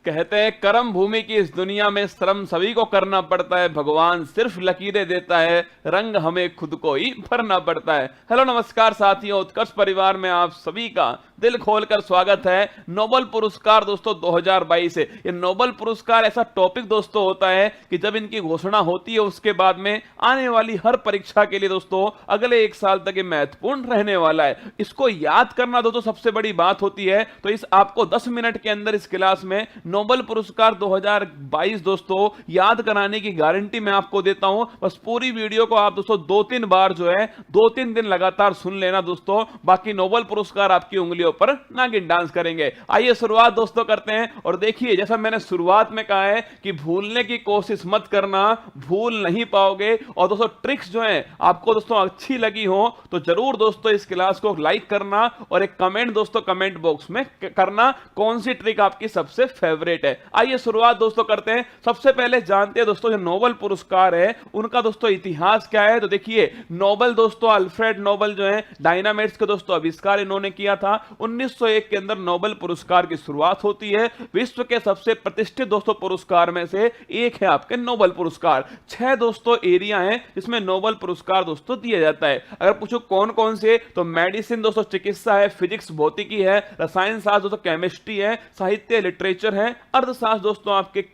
कहते हैं कर्म भूमि की इस दुनिया में श्रम सभी को करना पड़ता है, भगवान सिर्फ लकीरें देता है, रंग हमें खुद को ही भरना पड़ता है। हेलो नमस्कार साथियों, उत्कर्ष परिवार में आप सभी का दिल खोलकर स्वागत है। नोबेल पुरस्कार दोस्तों 2022 है। ये नोबेल पुरस्कार ऐसा टॉपिक दोस्तों होता है कि जब इनकी घोषणा होती है उसके बाद में आने वाली हर परीक्षा के लिए दोस्तों अगले एक साल तक ये महत्वपूर्ण रहने वाला है। इसको याद करना दोस्तों सबसे बड़ी बात होती है। तो इस आपको 10 मिनट के अंदर इस क्लास में नोबेल पुरस्कार 2022 दोस्तों याद कराने की गारंटी मैं आपको देता हूं। बस पूरी वीडियो को आप दोस्तों 2-3 बार जो है 2-3 दिन लगातार सुन लेना दोस्तों, बाकी नोबेल पुरस्कार आपकी उंगलियों पर नागिन डांस करेंगे। आइए शुरुआत दोस्तों करते हैं। और देखिए, जैसा मैंने शुरुआत में कहा है कि भूलने की कोशिश मत करना, भूल नहीं पाओगे। और दोस्तों ट्रिक्स जो है आपको दोस्तों अच्छी लगी हो तो जरूर दोस्तों इस क्लास को लाइक करना और एक कमेंट दोस्तों कमेंट बॉक्स में करना कौन सी ट्रिक आपकी सबसे फेवरेट है। आइए शुरुआत दोस्तों करते हैं। सबसे पहले जानते हैं दोस्तों जो नोबेल पुरस्कार है उनका दोस्तों इतिहास क्या है। तो देखिए, नोबेल दोस्तों अल्फ्रेड नोबेल जो है डायनामाइट्स के दोस्तों आविष्कार इन्होंने किया था। 1901 के अंदर नोबेल पुरस्कार की शुरुआत होती है। विश्व के सबसे प्रतिष्ठित दोस्तों पुरस्कार में से एक है आपके नोबेल पुरस्कार। 6 दोस्तों एरिया हैं जिसमें नोबेल पुरस्कार दोस्तों दिया जाता है। अगर पूछो कौन कौन से, तो मेडिसिन दोस्तों चिकित्सा है, फिजिक्स भौतिकी है, रसायन शास्त्र दोस्तों केमिस्ट्री है, साहित्य लिटरेचर है, अर्थशास्त्र दोस्तों आपके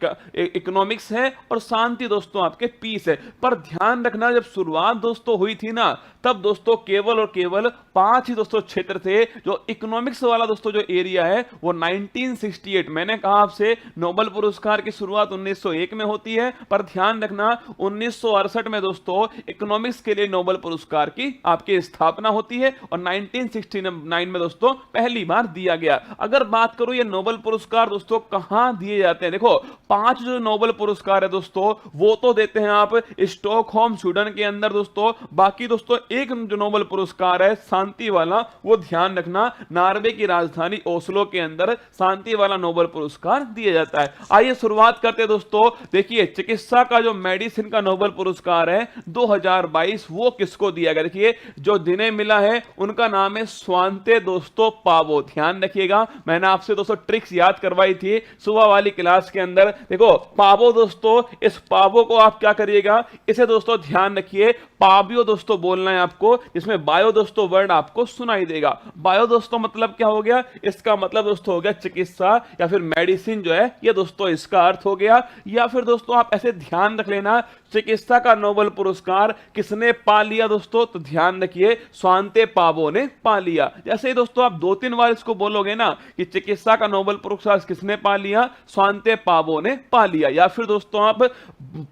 इकोनॉमिक्स है, और शांति दोस्तों आपके पीस है। पर ध्यान रखना, जब शुरुआत दोस्तों हुई थी ना तब दोस्तों केवल और केवल 5 ही दोस्तों क्षेत्र थे। जो इकोनॉमिक्स वाला दोस्तों जो एरिया है वो 1968, मैंने कहा आपसे नोबेल पुरस्कार की शुरुआत 1901 में होती है, पर ध्यान रखना 1968 में दोस्तों इकोनॉमिक्स के लिए नोबेल पुरस्कार की आपकी स्थापना होती है और 1969 में दोस्तों पहली बार दिया गया। अगर बात करूं ये नोबेल पुरस्कार दोस्तों कहां दिए जाते हैं, देखो 5 जो नोबेल पुरस्कार है दोस्तों वो तो देते हैं आप स्टॉकहोम स्वीडन के अंदर दोस्तों। बाकी दोस्तों एक जो नोबेल पुरस्कार है शांति वाला, वो ध्यान रखना नॉर्वे की राजधानी ओस्लो के अंदर शांति वाला नोबेल पुरस्कार दिया जाता है। आइए शुरुआत करते हैं दोस्तों। देखिए, चिकित्सा का जो मेडिसिन का नोबेल पुरस्कार है 2022 वो किसको दिया गया। देखिए, जो जिन्हें मिला है उनका नाम है स्वांते दोस्तों पावो। ध्यान रखिएगा, मैंने आपसे दोस्तों ट्रिक्स याद करवाई थी सुबह वाली क्लास के अंदर। देखो पावो दोस्तों, इस पावो को आप क्या करिएगा, इसे दोस्तों ध्यान रखिए पावियो दोस्तों बोलना है आपको, जिसमें बायो दोस्तों वर्ड आपको सुनाई देगा। बायो दोस्तों मतलब क्या हो गया, इसका मतलब दोस्तों हो गया चिकित्सा या फिर मेडिसिन जो है ये दोस्तों इसका अर्थ हो गया। या फिर दोस्तों आप ऐसे ध्यान रख लेना, चिकित्सा का नोबेल पुरस्कार किसने पा लिया दोस्तों, तो ध्यान रखिए स्वांते पावो ने पा लिया। जैसे ही दोस्तों आप 2-3 बार इसको बोलोगे ना कि चिकित्सा का नोबेल पुरस्कार किसने पा लिया, स्वांते पावो ने पा लिया। या फिर दोस्तों आप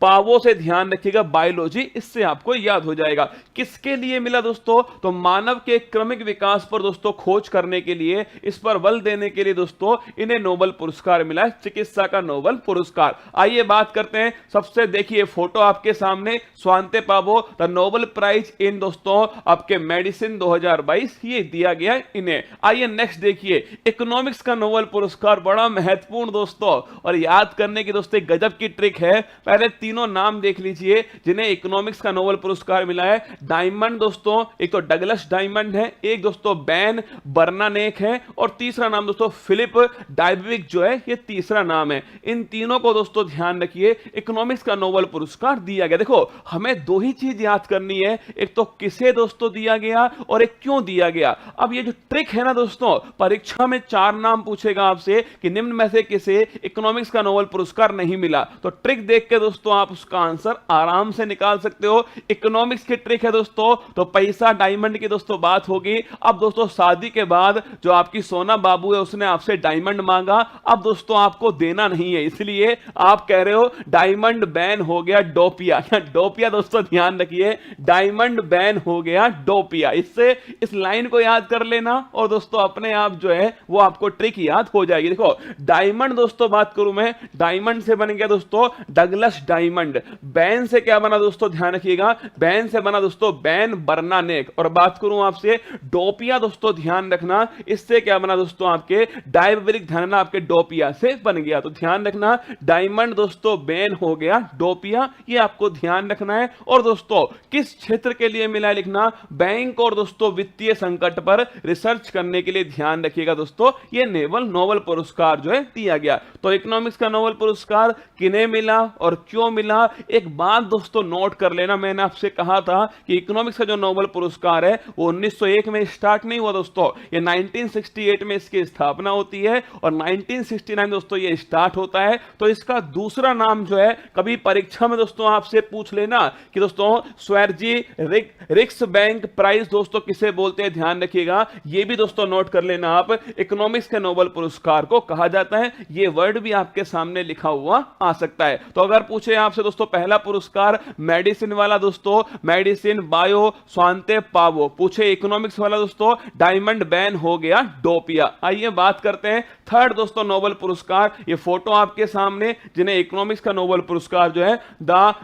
पावो से ध्यान रखिएगा बायोलॉजी, इससे आपको याद हो जाएगा। किसके लिए मिला दोस्तों, तो मानव के क्रमिक विकास पर दोस्तों खोज करने के लिए, इस पर बल देने के लिए दोस्तों इन्हें नोबेल पुरस्कार मिला है, चिकित्सा का नोबेल पुरस्कार। आइए बात करते हैं। सबसे देखिए फोटो आपके सामने, Svante Paavo the Nobel prize in दोस्तों आपके मेडिसिन 2022 ये दिया गया है इन्हें। आइए नेक्स्ट देखिए, इकोनॉमिक्स का नोबेल पुरस्कार बड़ा महत्वपूर्ण दोस्तों और याद करने की दोस्तों गजब की ट्रिक है। पहले तीनों नाम देख लीजिए जिन्हें इकोनॉमिक्स का नोबेल पुरस्कार मिला है। डायमंड दोस्तों, एक तो डगलस डायमंड है, एक दोस्तों बैन बर्नानेक है, और तीसरा नाम दोस्तों फिलिप डायबविक जो है ये तीसरा नाम है। इन तीनों को दोस्तों ध्यान रखिए इकोनॉमिक्स का नोबेल पुरस्कार दिया गया। देखो हमें 2 ही चीज याद करनी है, एक तो किसे दोस्तों दिया गया और एक क्यों दिया गया। अब ये जो ट्रिक है ना दोस्तों, परीक्षा में 4 नाम पूछेगा आपसे कि निम्न में से किसे इकोनॉमिक्स का नोबेल पुरस्कार नहीं मिला, तो ट्रिक देख के दोस्तों आप उसका आंसर आराम से निकाल सकते हो। इकोनॉमिक्स की ट्रिक है दोस्तों, तो पैसा डायमंड की दोस्तों बात होगी। अब दोस्तों शादी के बाद जो आपकी सोना बाबू है उसने आपसे डायमंड मांगा, अब दोस्तों आपको देना नहीं है, इसलिए आप कह रहे हो डायमंड बैन हो गया डोपिया। डोपिया दोस्तों ध्यान रखिए, डायमंड बैन हो गया डोपिया। इससे इस लाइन को याद कर लेना और दोस्तों अपने आप जो है वो आपको ट्रिक याद हो जाएगी। देखो डायमंड दोस्तों बात करूं मैं, डायमंड से बन गया दोस्तों डगलस डायमंड। बैन से क्या बना दोस्तों, ध्यान रखिएगा, बैन से बना दोस्तों बैन बर्नानेक। और बात करूं आपसे डोपिया दोस्तों, ध्यान रखना इससे क्या बना दोस्तों आपके डायबेटिक, ध्यान आपके डोपिया से बन गया। तो ध्यान रखना डायमंड दोस्तों बैन हो गया डोपिया, ये आपको ध्यान रखना है। और दोस्तों किस क्षेत्र के लिए मिला है लिखना, बैंक और दोस्तों वित्तीय संकट पर रिसर्च करने के लिए ध्यान रखिएगा दोस्तों, ये नोबेल पुरस्कार जो है दिया गया। तो इकोनॉमिक्स का नोबेल पुरस्कार किन्हें मिला और क्यों मिला, एक बात दोस्तों नोट कर लेना, मैंने आपसे कहा था कि इकोनॉमिक्स का जो नोबेल पुरस्कार है वो 1901 में स्टार्ट नहीं हुआ दोस्तों, ये 1968 में इसकी स्थापना होती है और 1969 दोस्तों ये स्टार्ट होता है। तो इसका दूसरा नाम जो है, कभी परीक्षा में दोस्तों आपसे पूछ लेना कि दोस्तों स्वेर्जी रिक्स बैंक प्राइज दोस्तों किसे बोलते हैं, ध्यान रखिएगा, ये भी दोस्तों नोट कर लेना आप, इकोनॉमिक्स के नोबेल पुरस्कार को कहा जाता है। ये वर्ड भी आपके सामने लिखा हुआ आ सकता है। तो अगर पूछे आपसे दोस्तों पहला पुरस्कार मेडिसिन वाला दोस्तों, मेडिसिन बायो स्वांते पावो, पूछे इकोनॉमिक्स वाला दोस्तों डायमंड बैन हो गया डोपिया। आइए बात करते हैं थर्ड दोस्तों नोबेल पुरस्कार, ये फोटो आपके सामने जिन्हें इकोनॉमिक्स का नोबेल पुरस्कार जो है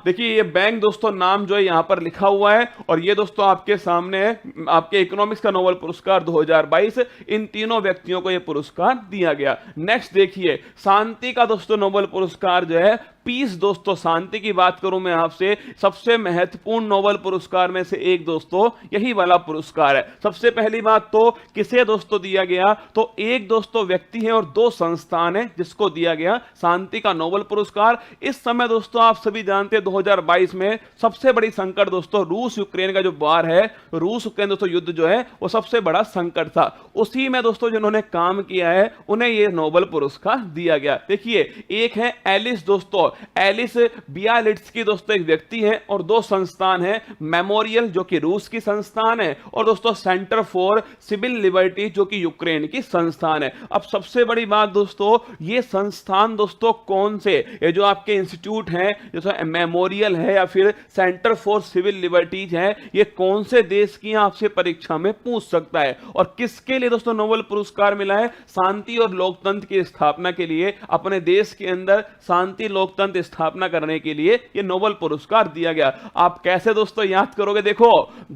देखिए ये बैंक दोस्तों नाम जो है यहां पर लिखा हुआ है और ये दोस्तों आपके सामने है आपके इकोनॉमिक्स का नोबेल पुरस्कार 2022, इन तीनों व्यक्तियों को यह पुरस्कार दिया गया। नेक्स्ट देखिए शांति का दोस्तों नोबेल पुरस्कार जो है पीस दोस्तों, शांति की बात करूं मैं आपसे, सबसे महत्वपूर्ण नोबेल पुरस्कार में से एक दोस्तों यही वाला पुरस्कार है। सबसे पहली बात तो किसे दोस्तों दिया गया, तो एक दोस्तों व्यक्ति है और दो संस्थान है जिसको दिया गया शांति का नोबेल पुरस्कार। इस समय दोस्तों आप सभी जानते हैं 2022 में सबसे बड़ी संकट दोस्तों रूस यूक्रेन का जो वार है, रूस यूक्रेन दोस्तों युद्ध जो है वो सबसे बड़ा संकट था, उसी में दोस्तों जिन्होंने काम किया है उन्हें यह नोबेल पुरस्कार दिया गया। देखिए एक है एलिस दोस्तों, एलिस बियालिट्स्की दोस्तों एक व्यक्ति है और दो संस्थान है, मेमोरियल जो कि रूस की संस्थान है और दोस्तों सेंटर फॉर सिविल लिबर्टी जो कि यूक्रेन की संस्थान है। अब सबसे बड़ी बात दोस्तों, ये संस्थान दोस्तों कौन से, ये जो आपके इंस्टीट्यूट हैं जैसे मेमोरियल है या फिर सेंटर फॉर सिविल लिबर्टीज है, ये कौन से देश की आपसे परीक्षा में पूछ सकता है। और किसके लिए दोस्तों नोबेल पुरस्कार मिला है, शांति और लोकतंत्र की स्थापना के लिए, अपने देश के अंदर शांति लोकतंत्र स्थापना करने के लिए यह नोबेल पुरस्कार दिया गया। आप कैसे दोस्तों याद करोगे, देखो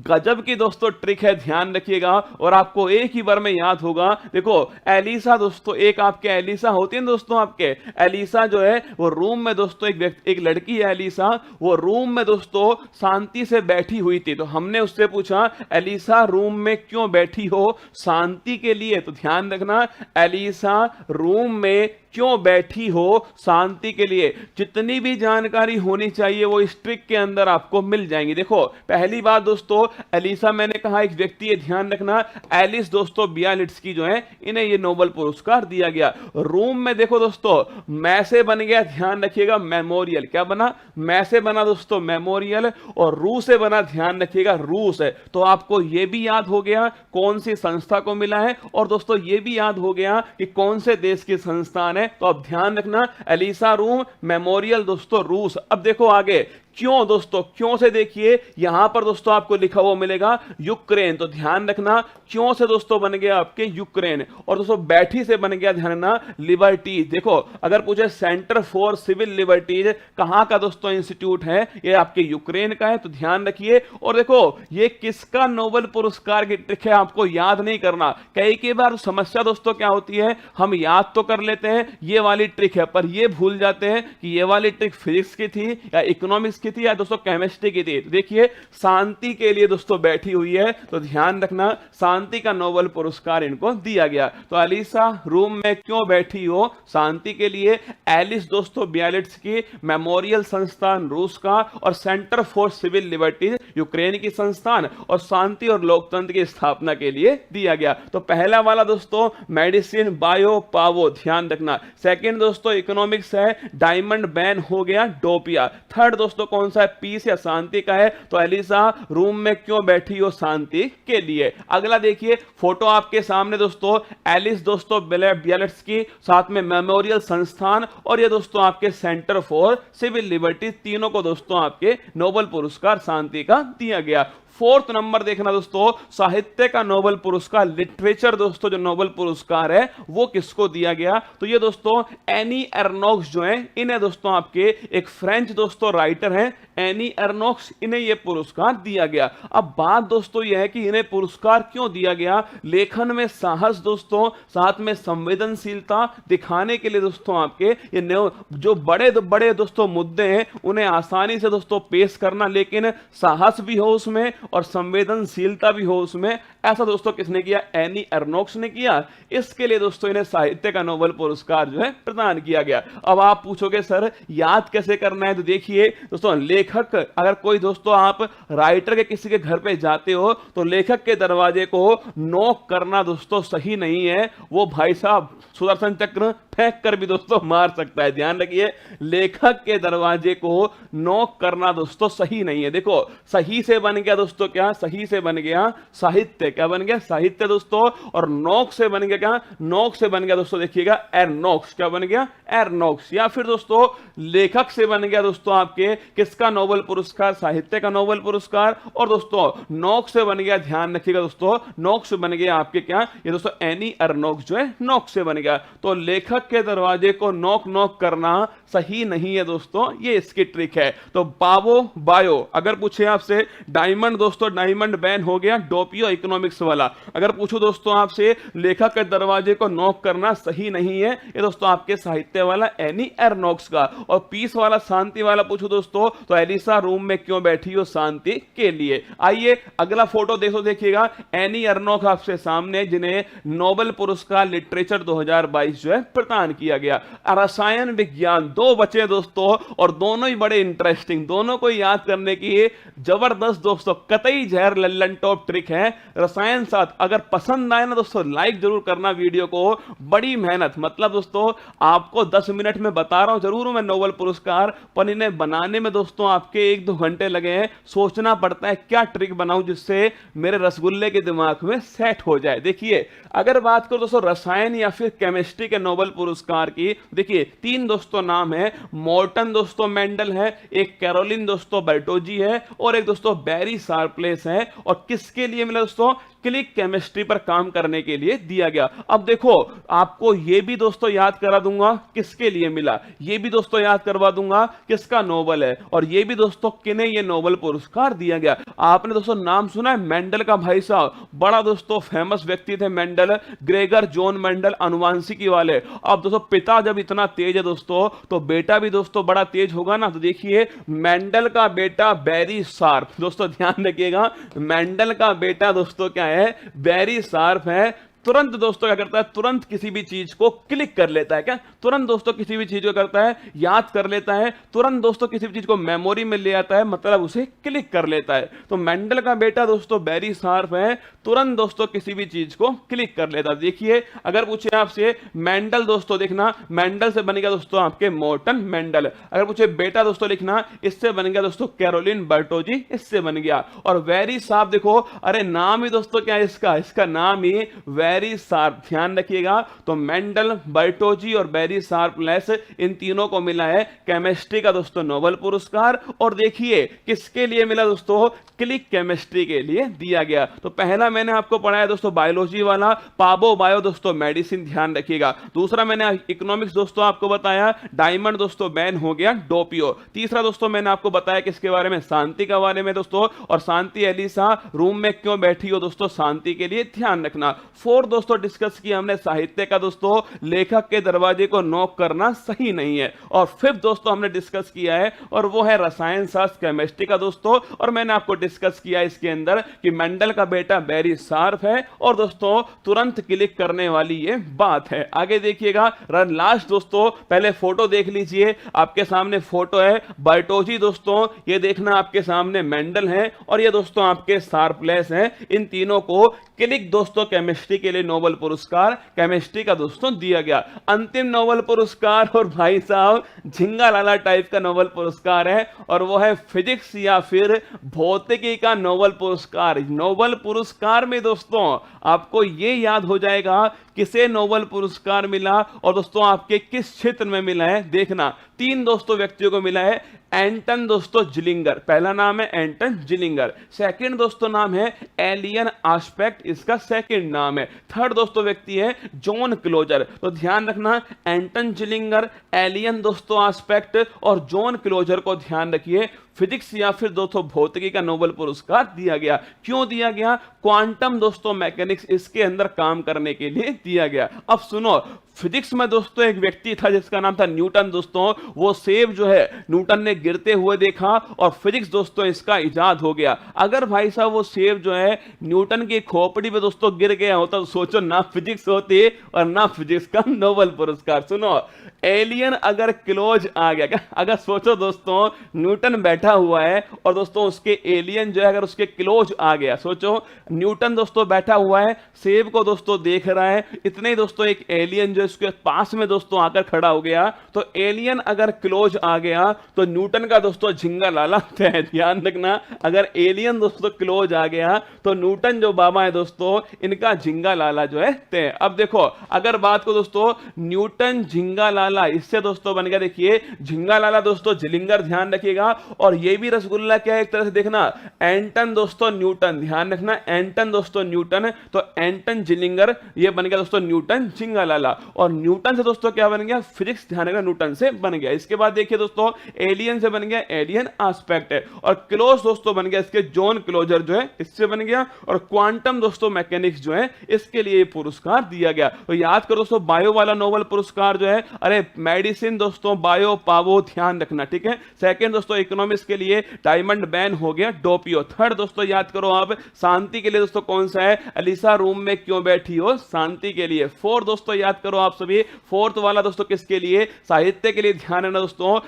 गजब की दोस्तों ट्रिक है, ध्यान रखिएगा और आपको एक ही बार में याद होगा। देखो एलिसा दोस्तों, एक आपके एलिसा होती है दोस्तों, आपके एलिसा जो है वो रूम में दोस्तों एक लड़की है एलिसा, वो रूम में दोस्तों शांति से बैठी हुई थी। तो हमने उससे पूछा एलिसा रूम में क्यों बैठी हो, शांति के लिए। तो ध्यान रखना एलिसा रूम में क्यों बैठी हो, शांति के लिए। जितनी भी जानकारी होनी चाहिए वो इस ट्रिक के अंदर आपको मिल जाएंगी। देखो पहली बात दोस्तों, एलिसा मैंने कहा एक व्यक्ति है, ध्यान रखना एलिस दोस्तों बियालिट्स्की जो है इन्हें ये नोबेल पुरस्कार दिया गया। रूम में देखो दोस्तों मैसे बन गया, ध्यान रखिएगा मेमोरियल, क्या बना, मैसे बना दोस्तों मेमोरियल, और रू से बना, ध्यान रखिएगा रूस है। तो आपको ये भी याद हो गया कौन सी संस्था को मिला है और दोस्तों ये भी याद हो गया कि कौन से देश की संस्थान है। तो अब ध्यान रखना एलिसा रूम मेमोरियल दोस्तों रूस। अब देखो आगे क्यों दोस्तों, क्यों से देखिए यहां पर दोस्तों आपको लिखा हुआ मिलेगा यूक्रेन। तो ध्यान रखना क्यों से दोस्तों बन गया आपके यूक्रेन, और दोस्तों बैठी से बन गया ध्यान रखना लिबर्टीज। देखो अगर पूछे सेंटर फॉर सिविल लिबर्टीज कहां का दोस्तों इंस्टीट्यूट है, ये आपके यूक्रेन का है, तो ध्यान रखिए। और देखो ये किसका नोबेल पुरस्कार की ट्रिक है, आपको याद नहीं करना। कई बार समस्या दोस्तों क्या होती है, हम याद तो कर लेते हैं ये वाली ट्रिक है, पर ये भूल जाते हैं कि ये वाली ट्रिक फिजिक्स की थी या इकोनॉमिक्स की थी या दोस्तों केमिस्ट्री की थी। देखिए शांति के लिए दोस्तों बैठी हुई है, तो ध्यान रखना शांति का नोबेल पुरस्कार इनको दिया गया। तो एलिसा रूम में क्यों बैठी हो, शांति के लिए। एलिस दोस्तों बियालिट्स्की मेमोरियल संस्थान रूस का, और centre for civil liberties Ukraine की संस्थान, और शांति और लोकतंत्र की स्थापना के लिए दिया गया। तो पहला वाला दोस्तों मेडिसिन बायो पावो, ध्यान रखना। सेकंड दोस्तों इकोनॉमिक्स है डायमंड बैन हो गया डोपिया। थर्ड दोस्तों कौन सा है, पीस या शांति का है, तो एलिसा रूम में क्यों बैठी हो, शांति के लिए। अगला देखिए फोटो आपके सामने दोस्तों, एलिस दोस्तों बियालिट्स्की, साथ में मेमोरियल संस्थान, और ये दोस्तों आपके सेंटर फॉर सिविल लिबर्टी, तीनों को दोस्तों आपके नोबेल पुरस्कार शांति का दिया गया। फोर्थ नंबर देखना दोस्तों, साहित्य का नोबेल पुरस्कार, लिटरेचर दोस्तों जो नोबेल पुरस्कार है वो किसको दिया गया, तो ये दोस्तों एनी एर्नोक्स जो है, इन्हें दोस्तों आपके एक फ्रेंच दोस्तों राइटर हैं एनी एर्नोक्स, इन्हें यह पुरस्कार दिया गया। अब बात दोस्तों यह है कि इन्हें पुरस्कार क्यों दिया गया? लेखन में साहस दोस्तों, साथ में संवेदनशीलता दिखाने के लिए दोस्तों, आपके ये जो बड़े बड़े दोस्तों मुद्दे हैं उन्हें आसानी से दोस्तों पेश करना, लेकिन साहस भी हो उसमें और संवेदनशीलता भी हो उसमें। ऐसा दोस्तों किसने किया? एनी एर्नोक्स ने किया। इसके लिए दोस्तों इन्हें साहित्य का नोबेल पुरस्कार जो है प्रदान किया गया। अब आप पूछोगे सर याद कैसे करना है? तो देखिए दोस्तों, लेखक, अगर कोई दोस्तों आप राइटर के किसी के घर पे जाते हो तो लेखक के दरवाजे को नॉक करना दोस्तों सही नहीं है। वो भाई साहब सुदर्शन चक्र फेंक कर भी दोस्तों मार सकता है। ध्यान रखिए, लेखक के दरवाजे को नॉक करना दोस्तों सही नहीं है। देखो सही से बन गया दोस्तों क्या? सही से बन गया साहित्य। क्या बन गया? साहित्य दोस्तों। और नॉक से बन गया क्या? नॉक से बन गया दोस्तों, देखिएगा एर्नोक्स। क्या बन गया? एर्नोक्स। या फिर दोस्तों लेखक से बन गया दोस्तों आपके किसका नोबेल पुरस्कार? साहित्य का नोबेल पुरस्कार। और दोस्तों नॉक से बन गया, ध्यान रखिएगा दोस्तों, नॉक से बन गया आपके क्या? ये दोस्तों एनी एर्नोक्स जो है नॉक से बन गया। तो लेखक के दरवाजे को नॉक नॉक करना सही नहीं है दोस्तों, ये इसकी ट्रिक है। तो पावो बायो, अगर पूछे आपसे डायमंड दोस्तों, डायमंड बैन हो गया, डोपियो इकोनॉमिक्स वाला। अगर पूछो दोस्तों आपसे लेखक के दरवाजे को नॉक करना सही नहीं है, ये दोस्तों आपके साहित्य वाला एनी एर्नोक्स का। और पीस वाला, शांति वाला पूछो दोस्तों तो एलिसा रूम में क्यों बैठी हो? शांति के लिए। आइए अगला फोटो देखो, देखिएगा एनी एर्नोक्स आपसे सामने, जिन्हें नोबेल पुरस्कार लिटरेचर 2022 जो है प्रदान किया गया। रसायन विज्ञान, दो बचे दोस्तों और दोनों ही बड़े इंटरेस्टिंग, दोनों को याद करने की जबरदस्त दोस्तों कतई जहर लल्लन टॉप ट्रिक है। रसायन साथ अगर पसंद आए ना दोस्तों लाइक जरूर करना वीडियो को। बड़ी मेहनत, मतलब दोस्तों आपको 10 मिनट में बता रहा हूं जरूर मैं नोबेल पुरस्कार, पर इन्हें बनाने में दोस्तों आपके 1-2 घंटे लगे हैं। सोचना पड़ता है क्या ट्रिक बनाऊं जिससे मेरे रसगुल्ले के दिमाग में सेट हो जाए। देखिए अगर बात करो दोस्तों रसायन या फिर केमिस्ट्री के नोबेल पुरस्कार की, देखिए 3 दोस्तों नाम है। मॉर्टन दोस्तों मेंडल है, एक कैरोलिन दोस्तों बर्टोजी है और एक दोस्तों बैरी शार्पलेस है। और किसके लिए मिला दोस्तों? क्लिक केमिस्ट्री पर काम करने के लिए दिया गया। अब देखो आपको यह भी दोस्तों याद करा दूंगा किसके लिए मिला, यह भी दोस्तों याद करवा दूंगा किसका नोबेल है, और यह भी दोस्तों किन्हें यह नोबेल पुरस्कार दिया गया। आपने दोस्तों नाम सुना है मेंडल का? भाई साहब बड़ा दोस्तों फेमस व्यक्ति थे मेंडल, ग्रेगर जॉन मेंडल, अनुवांशिकी वाले। अब दोस्तों पिता जब इतना तेज है दोस्तों तो बेटा भी दोस्तों बड़ा तेज होगा ना। तो देखिए मेंडल का बेटा बैरी शार्प, दोस्तों ध्यान रखिएगा मेंडल का बेटा दोस्तों क्या है? बैरी शार्प है। तुरंत दोस्तों क्या करता है? तुरंत किसी भी चीज को क्लिक कर लेता है। क्या? तुरंत दोस्तों किसी भी चीज को करता है, याद कर लेता है। तुरंत दोस्तों किसी भी चीज को मेमोरी में ले आता है, मतलब उसे क्लिक कर लेता है। तो मेंडल का बेटा दोस्तों बैरी शार्प है, तुरंत दोस्तों किसी भी चीज को क्लिक कर लेता है। देखिए अगर पूछे आपसे मेंडल दोस्तों, देखना मेंडल से बन गया दोस्तों आपके मॉर्टन मेंडल। अगर पूछे बेटा दोस्तों लिखना, इससे बन गया दोस्तों कैरोलिन बर्टोजी, इससे बन गया। और बैरी शार्प देखो, अरे नाम ही दोस्तों क्या है इसका? इसका नाम ही बैरी शार्प। ध्यान रखिएगा तो मेंडल, बर्टोजी और बैरी शार्पलेस, इन तीनों को मिला है केमिस्ट्री का दोस्तों नोबेल पुरस्कार। और देखिए किसके लिए मिला दोस्तों? क्लिक केमिस्ट्री के लिए दिया गया। तो पहला मैंने आपको पढ़ाया दोस्तों बायोलॉजी वाला, पाबो बायो दोस्तों मेडिसिन, ध्यान रखिएगा। दूसरा मैंने इकोनॉमिक्स दोस्तों आपको बताया, डायमंड दोस्तों बैन हो गया, डोपियो। तीसरा दोस्तों मैंने आपको बताया किसके बारे में? शांति के बारे में दोस्तों। और शांति एलिसा रूम में क्यों बैठी हो दोस्तों? शांति के लिए, ध्यान रखना। फोर्थ दोस्तों डिस्कस किया हमने साहित्य का दोस्तों, लेखक के दरवाजे को नॉक करना सही नहीं है। और फिफ्थ दोस्तों हमने डिस्कस किया है और वो है रसायन शास्त्र केमिस्ट्री का दोस्तों। और मैंने आपको डिस्कस किया इसके अंदर कि मेंडल का बेटा बैरी शार्प है और दोस्तों तुरंत क्लिक करने वाली ये बात है। आगे देखिएगा लास्ट दोस्तों, पहले फोटो देख लीजिए, आपके सामने फोटो है बर्टोजी दोस्तों, ये देखना आपके सामने मेंडल है और ये दोस्तों आपके शार्पलेस हैं। इन तीनों को क्लिक दोस्तों केमिस्ट्री के लिए नोबेल पुरस्कार केमिस्ट्री का दोस्तों दिया गया। अंतिम नोबेल पुरस्कार और भाई साहब झिंगा लाला टाइप का नोबेल पुरस्कार है और वो है फिजिक्स या फिर भौतिकी का नोबेल पुरस्कार। नोबेल पुरस्कार में दोस्तों आपको ये याद हो जाएगा किसे नोबेल पुरस्कार मिला और दोस्तों आपके किस क्षेत्र में मिला है। देखना 3 दोस्तों व्यक्तियों को मिला है। एंटन दोस्तों जिलिंगर, पहला नाम है एंटन जिलिंगर। सेकंड दोस्तों नाम है एलियन आस्पेक्ट, इसका सेकंड नाम है। थर्ड दोस्तों व्यक्ति है जॉन क्लोजर। तो ध्यान रखना एंटन जिलिंगर, एलियन दोस्तों आस्पेक्ट और जॉन क्लोजर को ध्यान रखिए। फिजिक्स या फिर दोस्तों भौतिकी का नोबेल पुरस्कार दिया गया। क्यों दिया गया? क्वांटम दोस्तों मैकेनिक्स इसके अंदर काम करने के लिए दिया गया। अब सुनो, फिजिक्स में दोस्तों एक व्यक्ति था जिसका नाम था न्यूटन दोस्तों। वो सेब जो है न्यूटन ने गिरते हुए देखा और फिजिक्स दोस्तों इसका इजाद हो गया। अगर भाई साहब वो सेब जो है न्यूटन की खोपड़ी पे दोस्तों गिर गया होता तो सोचो ना फिजिक्स होती और ना फिजिक्स का नोबेल पुरस्कार। सुनो, एलियन अगर क्लोज आ गया, क्या अगर सोचो दोस्तों न्यूटन बैठा हुआ है और दोस्तों उसके एलियन जो है अगर उसके क्लोज आ गया, सोचो न्यूटन दोस्तों बैठा हुआ है, सेब को दोस्तों देख रहा है, इतने ही दोस्तों एक एलियन जो इसके पास में दोस्तों आकर खड़ा हो गया, तो एलियन अगर क्लोज आ गया तो न्यूटन का दोस्तों झिंगा लाला तय। ध्यान रखना, अगर एलियन दोस्तों क्लोज आ गया तो न्यूटन जो बाबा है दोस्तों इनका झिंगा लाला जो है तय। अब देखो, अगर बात को दोस्तों न्यूटन झिंगा लाला, इससे दोस्तों बन गया, देखिए झिंगा लाला दोस्तों झिलिंगर, ध्यान रखिएगा। और ये भी रसगुल्ला क्या है एक तरह से देखना, एंटन दोस्तों न्यूटन, ध्यान रखना एंटन दोस्तों न्यूटन, तो एंटन झिलिंगर ये बन गया दोस्तों न्यूटन झिंगा लाला। और न्यूटन से दोस्तों क्या बन गया? फिजिक्स, ध्यान रखना न्यूटन से बन गया। इसके बाद देखिए दोस्तों एलियन से बन गया एलियन एस्पेक्ट है, और क्लोज दोस्तों बन गया इसके जॉन क्लोजर जो है इससे बन गया, और क्वांटम दोस्तों मैकेनिक्स जो है इसके लिए पुरस्कार दिया गया। तो याद करो दोस्तों बायो वाला नोबेल पुरस्कार जो है, अरे मेडिसिन दोस्तों बायो पावो, ध्यान रखना, ठीक है। सेकंड दोस्तों इकोनॉमिक्स के लिए डायमंड बैन हो गया डोपियो। थर्ड दोस्तों याद करो आप शांति के लिए दोस्तों कौन सा है? अलीसा रूम में क्यों बैठी हो, शांति के लिए। फोर्थ दोस्तों याद करो आप सभी, फोर्थ वाला दोस्तों किसके लिए? साहित्य के लिए। ध्यान रखना दोस्तों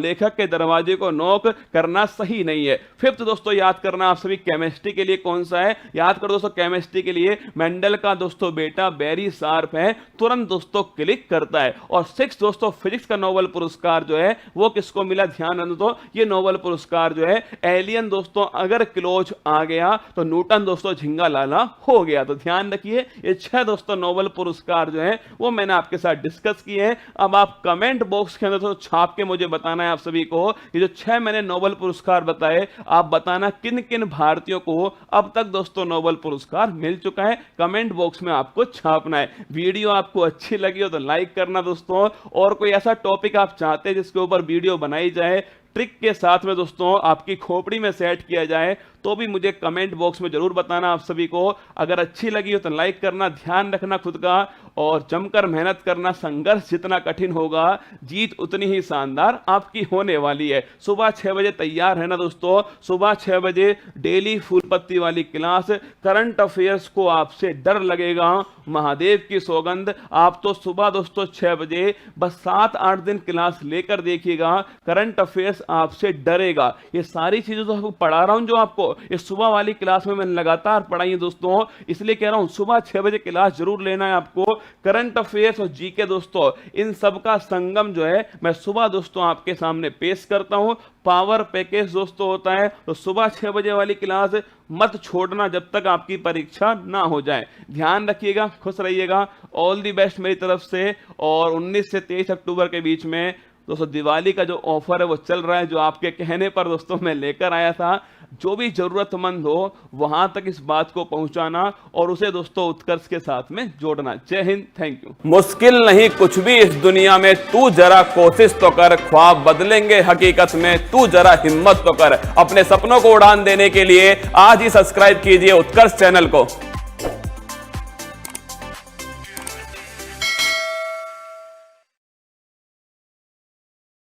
लेखक के दरवाजे को नॉक करना सही नहीं है। फिफ्थ दोस्तों याद करना आप सभी केमिस्ट्री के लिए कौन सा है? याद करो दोस्तों केमिस्ट्री के लिए मेंडल का दोस्तों बेटा वेरी शार्प है, तुरंत दोस्तों क्लिक करता है। और सिक्स दोस्तों फिजिक्स का नोबेल पुरस्कार जो है वो किसको मिला? ध्यान रखना दोस्तों, ये नोबेल पुरस्कार जो है एलियन दोस्तों अगर क्लोज आ गया तो न्यूटन दोस्तों झिंगा लाला हो गया। तो ध्यान रखिए ये 6 दोस्तों नोबेल पुरस्कार जो है वो मैंने आपके साथ डिस्कस किए हैं। अब आप कमेंट बॉक्स के अंदर तो छाप के मुझे बताना है आप सभी को, ये जो 6 मैंने नोबेल पुरस्कार बताए आप बताना किन किन भारतीयों को अब तक दोस्तों नोबेल पुरस्कार मिल चुका है। कमेंट बॉक्स में आपको छापना है। वीडियो आपको अच्छी लगी हो तो लाइक करना दोस्तों, और कोई ऐसा टॉपिक आप चाहते हैं जिसके ऊपर वीडियो बनाई जाए, ट्रिक के साथ में दोस्तों आपकी खोपड़ी में सेट किया जाए, तो भी मुझे कमेंट बॉक्स में जरूर बताना आप सभी को। अगर अच्छी लगी हो तो लाइक करना, ध्यान रखना खुद का और जमकर मेहनत करना। संघर्ष जितना कठिन होगा जीत उतनी ही शानदार आपकी होने वाली है। सुबह 6 बजे तैयार है ना दोस्तों, सुबह 6 बजे डेली फूल पत्ती वाली क्लास। करंट अफेयर्स को आपसे डर लगेगा, महादेव की सौगंध, आप तो सुबह दोस्तों 6 बजे बस 7-8 दिन क्लास लेकर देखिएगा, करंट अफेयर्स आपसे डरेगा। ये सारी चीजें तो आपको पढ़ा रहा हूं जो आपको इस सुबह वाली क्लास में मैंने लगातार पढ़ाई है दोस्तों, इसलिए कह रहा हूं सुबह 6 बजे क्लास जरूर लेना है आपको। करंट अफेयर्स और जीके दोस्तों इन सब का संगम जो है मैं सुबह दोस्तों आपके सामने पेश करता हूं। पावर पैकेज दोस्तों होता है, तो सुबह 6 बजे वाली क्लास मत छोड़ना जब तक आपकी परीक्षा ना हो जाए। ध्यान रखिएगा, खुश रहिएगा, ऑल दी बेस्ट मेरी तरफ से। और 19 से 23 अक्टूबर के बीच में दोस्तों दिवाली का जो ऑफर है वो चल रहा है, जो आपके कहने पर दोस्तों मैं लेकर आया था। जो भी जरूरतमंद हो वहां तक इस बात को पहुंचाना और उसे दोस्तों उत्कर्ष के साथ में जोड़ना। जय हिंद, थैंक यू। मुश्किल नहीं कुछ भी इस दुनिया में, तू जरा कोशिश तो कर, ख्वाब बदलेंगे हकीकत में, तू जरा हिम्मत तो कर। अपने सपनों को उड़ान देने के लिए आज ही सब्सक्राइब कीजिए उत्कर्ष चैनल को।